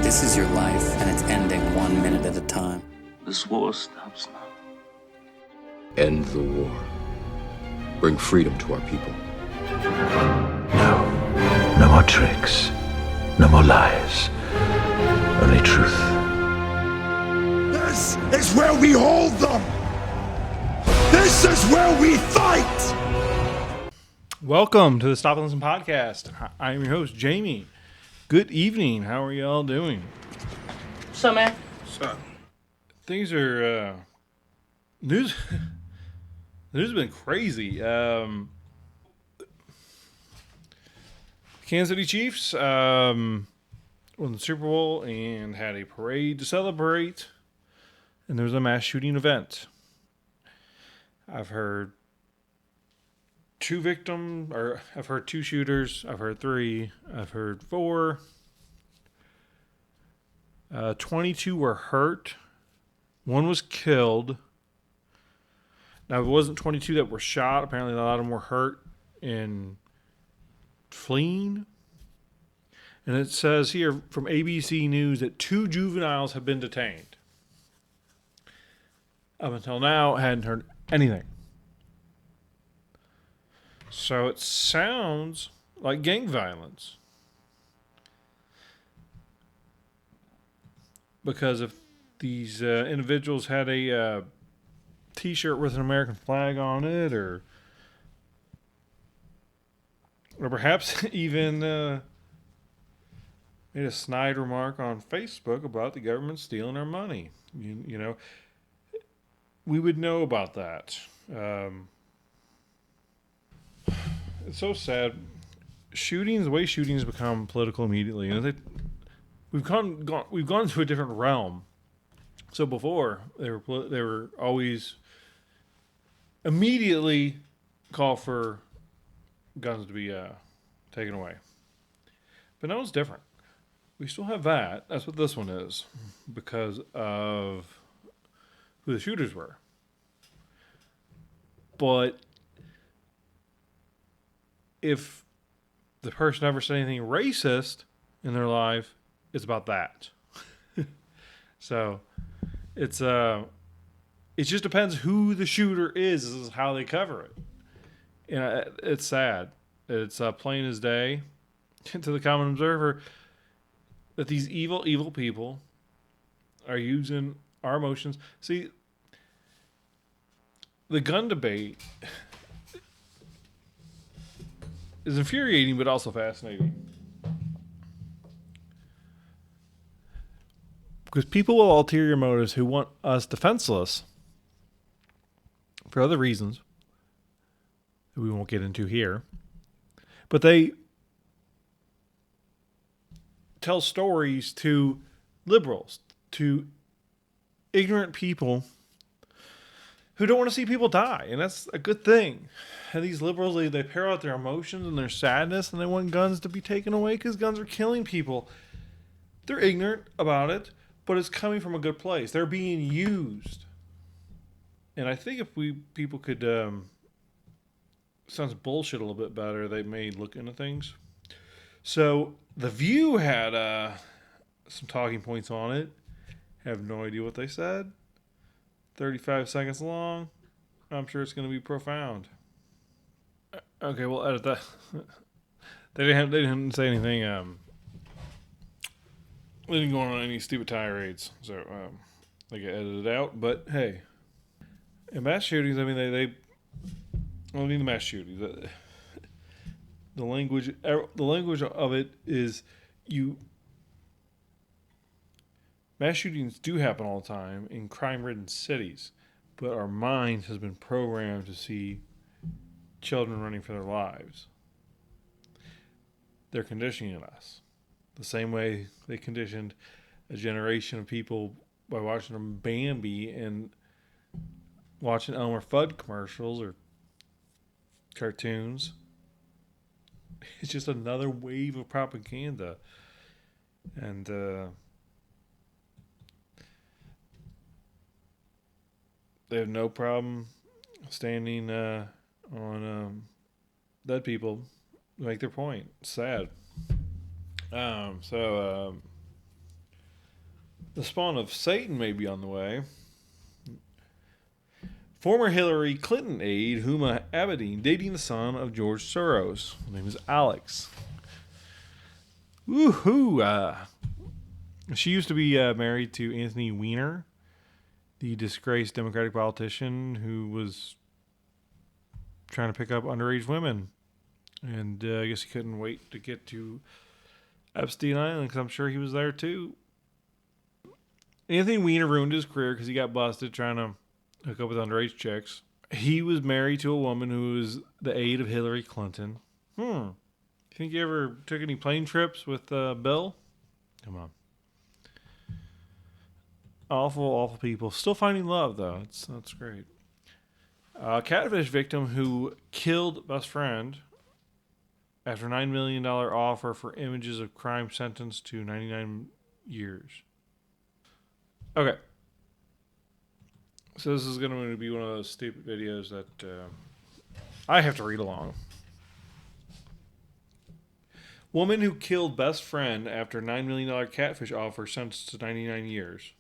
This is your life, and it's ending 1 minute at a time. This war stops now. End the war. Bring freedom to our people. No. No more tricks. No more lies. Only truth. This is where we hold them! This is where we fight! Welcome to the Stop and Listen podcast. I'm your host, Jamie. Good evening. How are y'all doing? So, man. Things are news. The news has been crazy. Kansas City Chiefs won the Super Bowl and had a parade to celebrate, and there was a mass shooting event. I've heard two shooters. I've heard 3. I've heard 4. 22 were hurt. 1 was killed. Now, it wasn't 22 that were shot. Apparently, a lot of them were hurt and fleeing. And it says here from ABC News that 2 juveniles have been detained. Up until now, I hadn't heard anything. So it sounds like gang violence. Because if these individuals had a T-shirt with an American flag on it, or perhaps even made a snide remark on Facebook about the government stealing our money, you know, we would know about that. It's so sad. The way shootings become political immediately. You know, we've gone into a different realm. So before they were always immediately call for guns to be taken away. But now it's different. We still have that. That's what this one is, because of who the shooters were. But if the person ever said anything racist in their life, it's about that. So it just depends who the shooter is how they cover it. And it's sad. It's plain as day to the common observer that these evil people are using our emotions. See, the gun debate is infuriating, but also fascinating. Because people with ulterior motives who want us defenseless for other reasons that we won't get into here, but they tell stories to liberals, to ignorant people who don't want to see people die, and that's a good thing. And these liberals, they pair out their emotions and their sadness, and they want guns to be taken away because guns are killing people. They're ignorant about it, but it's coming from a good place. They're being used. And I think if people could sounds bullshit a little bit better, they may look into things. So The View had some talking points on it. Have no idea what they said. 35 seconds long. I'm sure it's going to be profound. Okay, we'll edit that. They didn't say anything. They didn't go on any stupid tirades, so they get edited out. But hey, in mass shootings, I mean the mass shootings. The language of it is mass shootings do happen all the time in crime-ridden cities, but our mind has been programmed to see children running for their lives. They're conditioning us the same way they conditioned a generation of people by watching them Bambi and watching Elmer Fudd commercials or cartoons. It's just another wave of propaganda. And they have no problem standing on dead people to make their point. It's sad. The spawn of Satan may be on the way. Former Hillary Clinton aide Huma Abedin dating the son of George Soros. His name is Alex. Woohoo! She used to be married to Anthony Weiner, the disgraced Democratic politician who was trying to pick up underage women. And I guess he couldn't wait to get to Epstein Island because I'm sure he was there too. Anthony Weiner ruined his career because he got busted trying to hook up with underage chicks. He was married to a woman who was the aide of Hillary Clinton. You think you ever took any plane trips with Bill? Come on. Awful, awful people. Still finding love, though. That's great. Catfish victim who killed best friend after $9 million offer for images of crime sentenced to 99 years. Okay. So this is going to be one of those stupid videos that I have to read along. Woman who killed best friend after $9 million catfish offer sentenced to 99 years.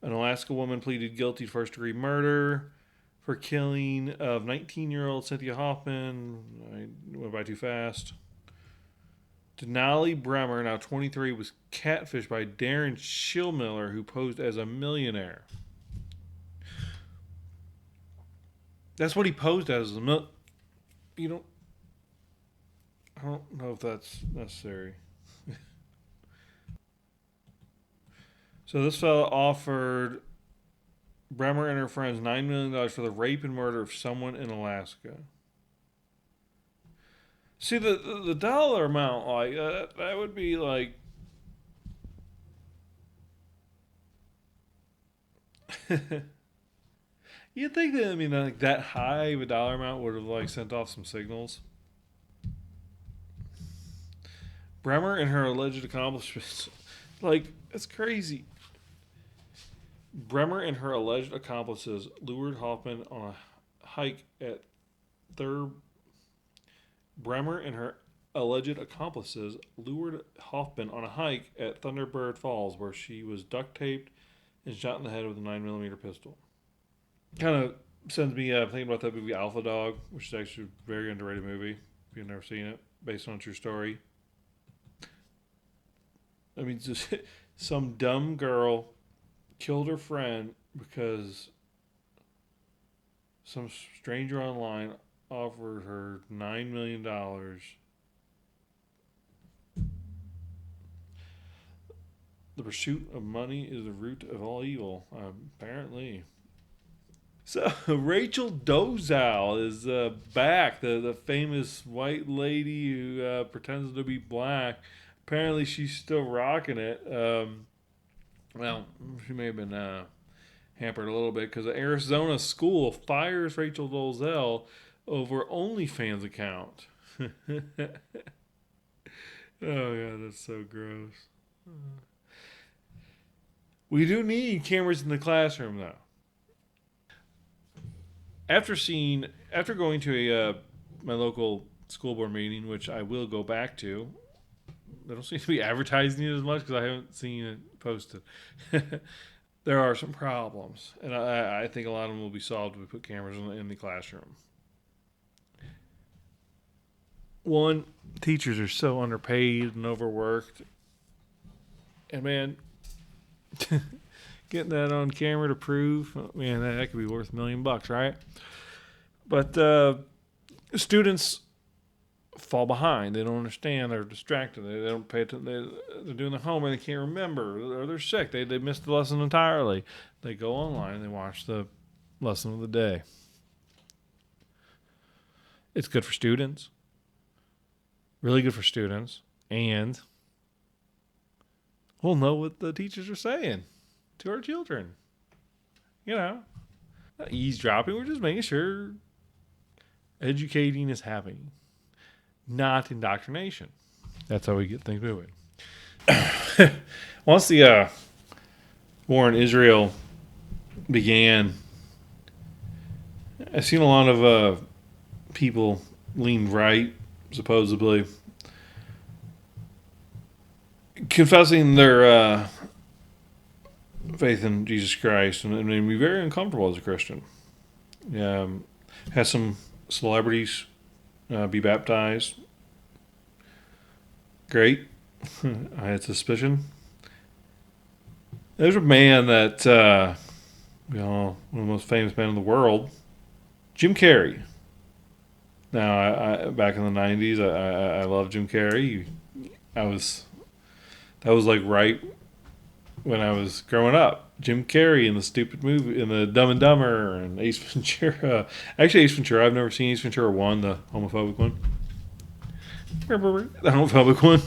An Alaska woman pleaded guilty to first-degree murder for killing of 19-year-old Cynthia Hoffman. I went by too fast. Denali Bremer, now 23, was catfished by Darren Schillmiller, who posed as a millionaire. That's what he posed as. You don't. I don't know if that's necessary. So this fella offered Bremer and her friends $9 million for the rape and murder of someone in Alaska. See, the dollar amount, like, that would be like... You'd think that, like, that high of a dollar amount would have, like, sent off some signals. Bremer and her alleged accomplishments. Like, it's crazy. Bremer and her alleged accomplices lured Hoffman on a hike at Bremer and her alleged accomplices lured Hoffman on a hike at Thunderbird Falls, where she was duct taped and shot in the head with a 9mm pistol. Kind of sends me thinking about that movie Alpha Dog, which is actually a very underrated movie if you've never seen it, based on a true story. I mean, just some dumb girl killed her friend because some stranger online offered her $9 million. The pursuit of money is the root of all evil, apparently. So, Rachel Dolezal is back, the famous white lady who pretends to be black. Apparently, she's still rocking it. Well, she may have been hampered a little bit because an Arizona school fires Rachel Dolezal over OnlyFans account. Oh, God, that's so gross. We do need cameras in the classroom, though. After going to my local school board meeting, which I will go back to, they don't seem to be advertising it as much because I haven't seen it posted. There are some problems, and I think a lot of them will be solved if we put cameras in the classroom. One, teachers are so underpaid and overworked. And, man, getting that on camera to prove, man, that could be worth $1 million, right? But students fall behind. They don't understand. They're distracted. They don't pay attention. They're doing their homework. They can't remember. Or they're sick. They missed the lesson entirely. They go online and they watch the lesson of the day. It's good for students. Really good for students. And we'll know what the teachers are saying to our children. You know, not eavesdropping. We're just making sure educating is happening. Not indoctrination. That's how we get things moving. Once the war in Israel began, I've seen a lot of people lean right, supposedly, confessing their faith in Jesus Christ, and it made me very uncomfortable as a Christian. Had some celebrities be baptized. Great. I had suspicion. There's a man that, one of the most famous men in the world, Jim Carrey. Now, I back in the '90s, I loved Jim Carrey. That was like right when I was growing up. Jim Carrey in the stupid movie, in the Dumb and Dumber, and Ace Ventura. Actually, Ace Ventura. I've never seen Ace Ventura 1, the homophobic one. The homophobic one.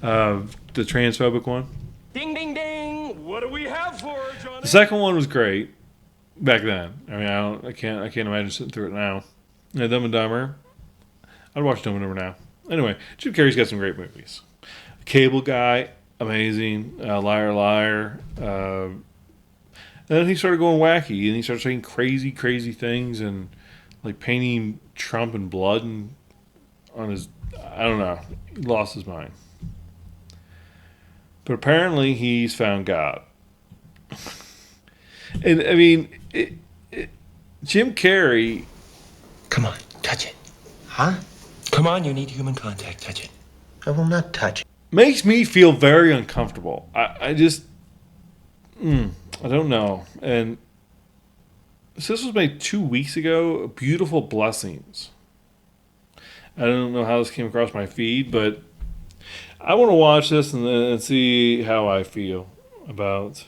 The transphobic one. Ding, ding, ding. What do we have for her, Johnny? The second one was great back then. I mean, I can't imagine sitting through it now. Dumb and Dumber. I'd watch Dumb and Dumber now. Anyway, Jim Carrey's got some great movies. Cable Guy, amazing. Liar, Liar. And then he started going wacky, and he started saying crazy, crazy things, and like painting Trump in blood and on his. I don't know. He lost his mind. But apparently, he's found God. And I mean, Jim Carrey. Come on, touch it. Huh? Come on, you need human contact. Touch it. I will not touch it. Makes me feel very uncomfortable. I just, I don't know. And so this was made 2 weeks ago. Beautiful Blessings. I don't know how this came across my feed, but I want to watch this and see how I feel about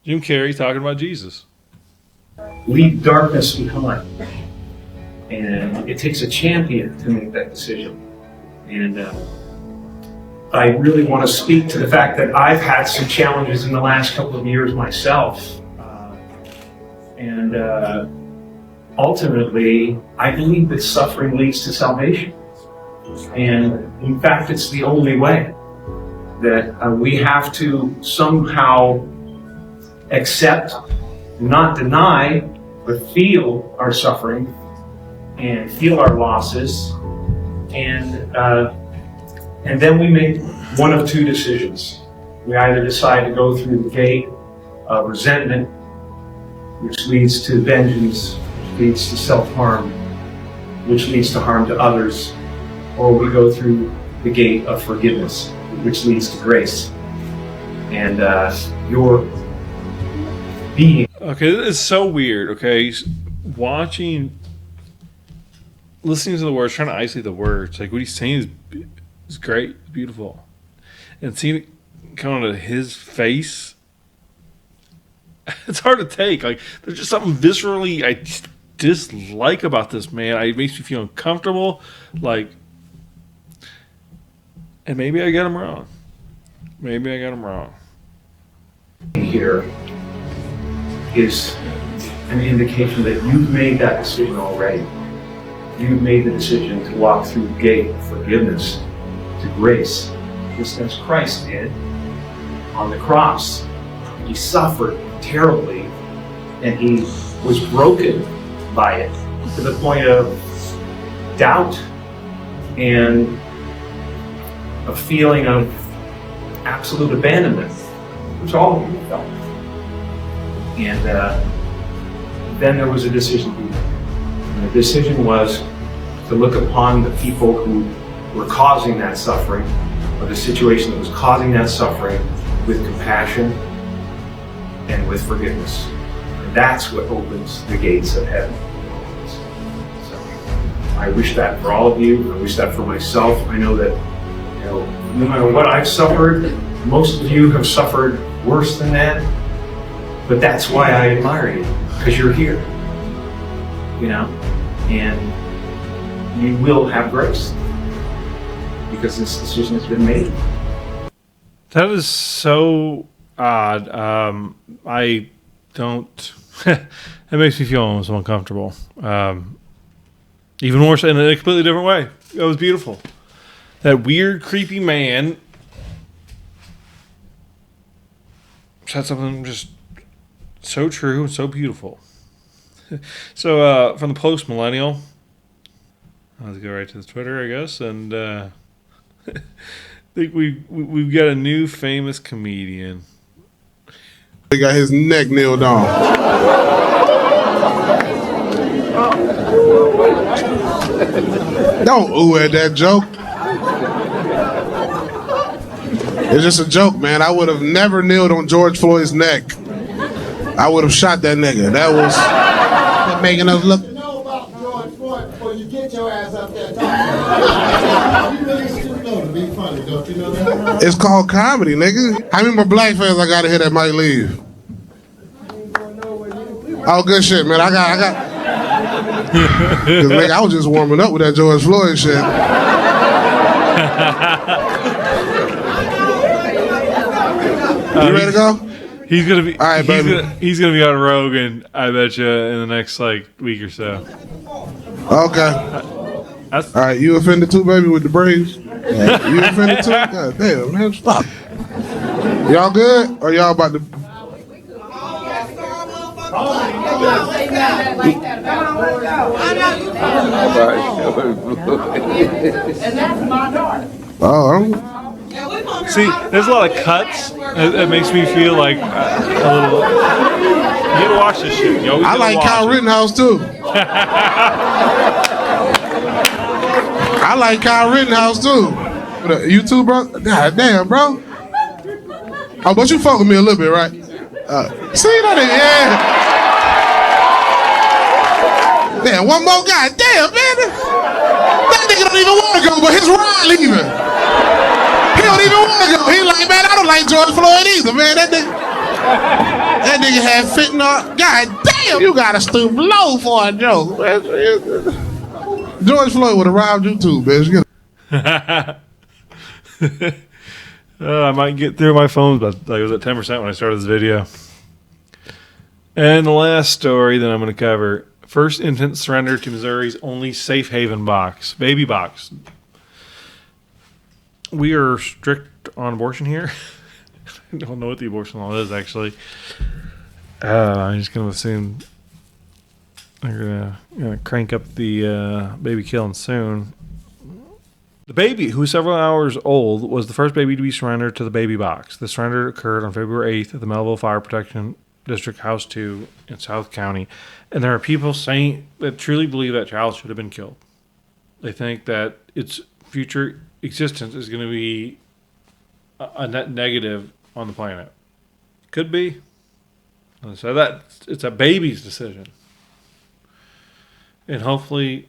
Jim Carrey talking about Jesus. Leave darkness behind. And it takes a champion to make that decision. And I really want to speak to the fact that I've had some challenges in the last couple of years myself. And ultimately, I believe that suffering leads to salvation. And in fact, it's the only way that we have to somehow accept, not deny, but feel our suffering and feel our losses, and then we make one of two decisions. We either decide to go through the gate of resentment, which leads to vengeance, which leads to self-harm, which leads to harm to others, or we go through the gate of forgiveness, which leads to grace. And your being. Okay, it's so weird. Okay, listening to the words, trying to isolate the words. Like what he's saying is great, beautiful, and seeing it come onto his face, it's hard to take. Like there's just something viscerally I dislike about this man. It makes me feel uncomfortable. Like, and maybe I got him wrong. Here is an indication that you've made that decision already. You've made the decision to walk through the gate of forgiveness to grace, just as Christ did on the cross. He suffered terribly, and he was broken by it to the point of doubt and a feeling of absolute abandonment, which all of you felt. And then there was a decision to be made. And the decision was to look upon the people who were causing that suffering, or the situation that was causing that suffering, with compassion and with forgiveness. And that's what opens the gates of heaven. So I wish that for all of you. I wish that for myself. I know that no matter what I've suffered, most of you have suffered worse than that. But that's why I admire you, because you're here. And you will have grace because this decision has been made. That is so odd. I don't. It makes me feel almost uncomfortable. Even more so in a completely different way. That was beautiful. That weird, creepy man said something just so true and so beautiful. So, from the Post Millennial, let's go right to the Twitter, I guess. And think we've got a new famous comedian. He got his neck nailed on. Don't ooh at that joke. It's just a joke, man. I would have never kneeled on George Floyd's neck. I would have shot that nigga. That was making us look. You know about George Floyd before you get your ass up there talking. You really should know to be funny, don't you know that? It's called comedy, nigga. How many more black fans I gotta hear that might leave? Oh, good shit, man. I got. Cause nigga, I was just warming up with that George Floyd shit. You ready to go? He's gonna be. All right, baby. He's gonna be on Rogan. I bet you in the next week or so. Okay. All right, you offended too, baby, with the braids? Yeah. You offended too? God damn, man, stop. Y'all good? Or y'all about to? And that's my daughter. Oh. See, there's a lot of cuts. It makes me feel like a little. You gotta watch this shit. You I like Kyle Rittenhouse too. I like Kyle Rittenhouse too. You too, bro? God damn, bro. Oh, but you fuck with me a little bit, right? See that? Yeah. Damn, one more guy. Damn, man. That nigga don't even want to go, but his ride leaving. He don't even want to go. He like, man, I don't like George Floyd either, man. That nigga had fentanyl. God damn, you got to stoop low for a joke. George Floyd would have robbed you too, bitch. I might get through my phone, but it was at 10% when I started this video. And the last story that I'm going to cover: first infant surrender to Missouri's only safe haven box, baby box. We are strict on abortion here. I don't know what the abortion law is, actually. I'm just going to assume they're going to crank up the baby killing soon. The baby, who was several hours old, was the first baby to be surrendered to the baby box. The surrender occurred on February 8th at the Melville Fire Protection District House 2 in South County. And there are people saying that truly believe that child should have been killed. They think that its future existence is going to be a net negative on the planet. Could be. And so that it's a baby's decision. And hopefully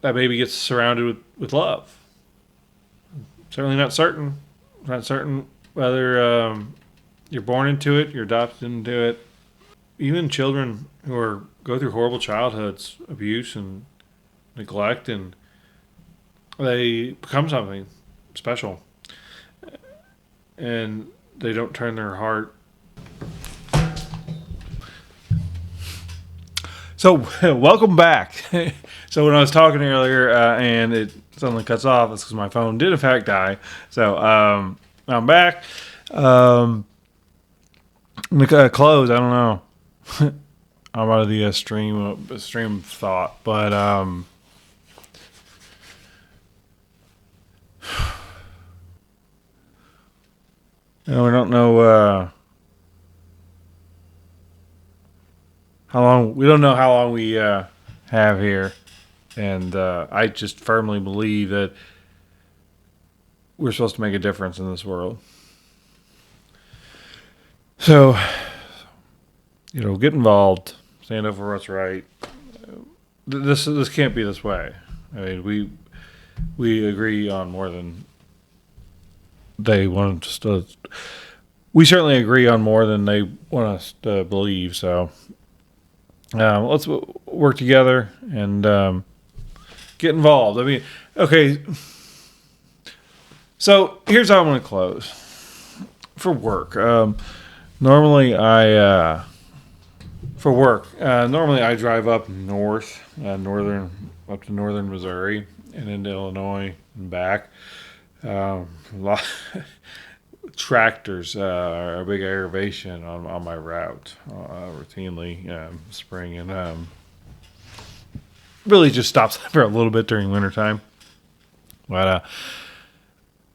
that baby gets surrounded with love. Certainly not certain. Not certain whether you're born into it, you're adopted into it. Even children who go through horrible childhoods, abuse and neglect, and they become something special. And they don't turn their heart. So, welcome back. So, when I was talking earlier and it suddenly cuts off, it's because my phone did, in fact, die. So, I'm back. I'm going to close. I don't know. I'm out of the stream thought. But, we don't know how long. We don't know how long we have here, and I just firmly believe that we're supposed to make a difference in this world. So, get involved, stand up for what's right. This can't be this way. I mean, we agree on more than they want us to. We certainly agree on more than they want us to believe. So let's work together and get involved. I mean, okay. So here's how I'm going to close. For work, normally I drive up up to northern Missouri and into Illinois and back. Tractors are a big aggravation on my route routinely, spring and really just stops for a little bit during wintertime. But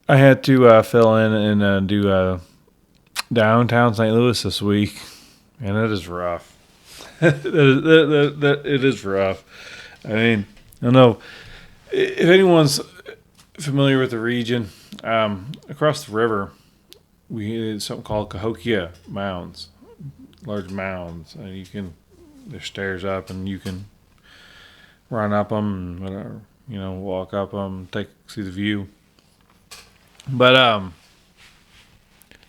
I had to fill in and do downtown St. Louis this week, and it is rough. It is rough. I mean, I don't know if anyone's familiar with the region. Across the river, we had something called Cahokia Mounds, large mounds, and there's stairs up, and you can run up them and whatever, walk up them, see the view. But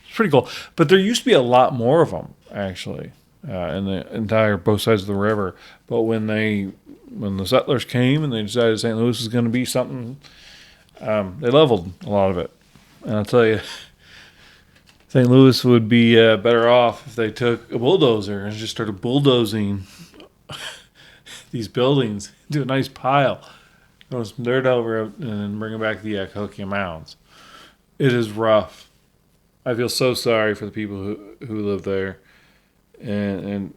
it's pretty cool. But there used to be a lot more of them actually in the entire both sides of the river. But when the settlers came and they decided St. Louis was going to be something, they leveled a lot of it. And I'll tell you, St. Louis would be better off if they took a bulldozer and just started bulldozing these buildings into a nice pile, throw some dirt over it, and then bring it back to the Cahokia Mounds. It is rough. I feel so sorry for the people who live there, and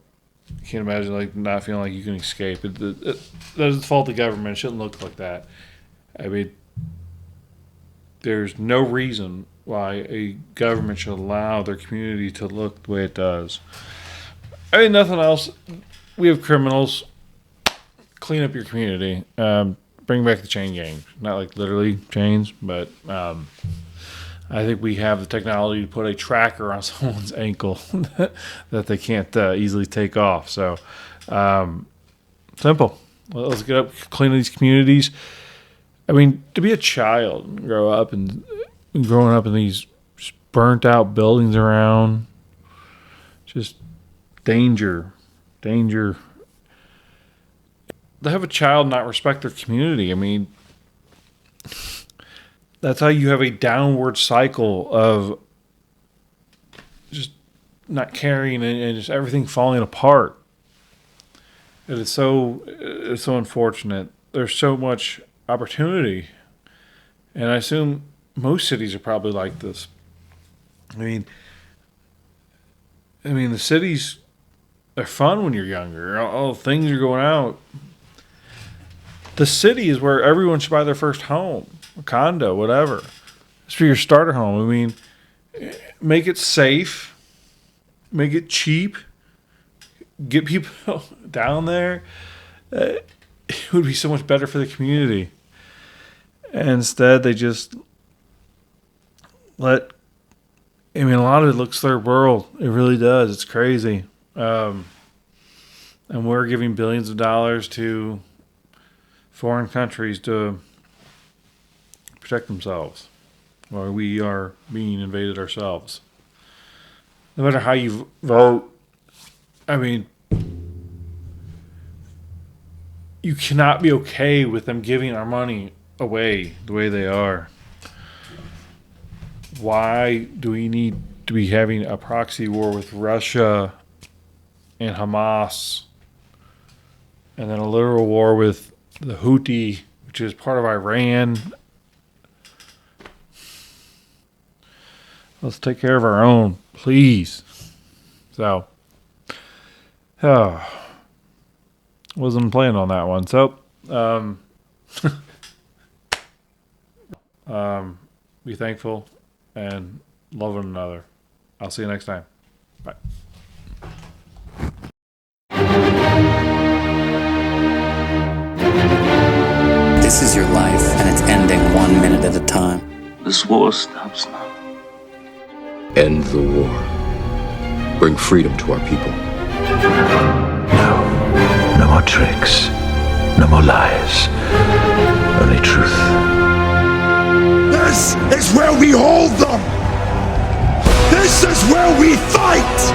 can't imagine not feeling like you can escape. That is the fault of the government. It shouldn't look like that. I mean, there's no reason why a government should allow their community to look the way it does. I mean, nothing else. We have criminals. Clean up your community. Bring back the chain gang. Not like literally chains, but I think we have the technology to put a tracker on someone's ankle that they can't easily take off. So, simple. Let's get up, clean these communities. I mean, to be a child and growing up in these burnt out buildings around, just danger. To have a child not respect their community, I mean, that's how you have a downward cycle of just not caring and just everything falling apart. It's so unfortunate. There's so much opportunity, and I assume most cities are probably like this. I mean, the cities are fun when you're younger. All things are going out. The city is where everyone should buy their first home, a condo, whatever. It's for your starter home. I mean, make it safe, make it cheap, get people down there. It would be so much better for the community. And instead, they just a lot of it looks third world. It really does. It's crazy. And we're giving billions of dollars to foreign countries to protect themselves, while we are being invaded ourselves. No matter how you vote, I mean, you cannot be okay with them giving our money away the way they are. Why do we need to be having a proxy war with Russia and Hamas, and then a literal war with the Houthi, which is part of Iran? Let's take care of our own, please. So, wasn't planning on that one. So, be thankful and love one another. I'll see you next time. Bye. This is your life, and it's ending 1 minute at a time. This war stops now. End the war. Bring freedom to our people. No more tricks. No more lies. Only truth. This is where we hold them! This is where we fight!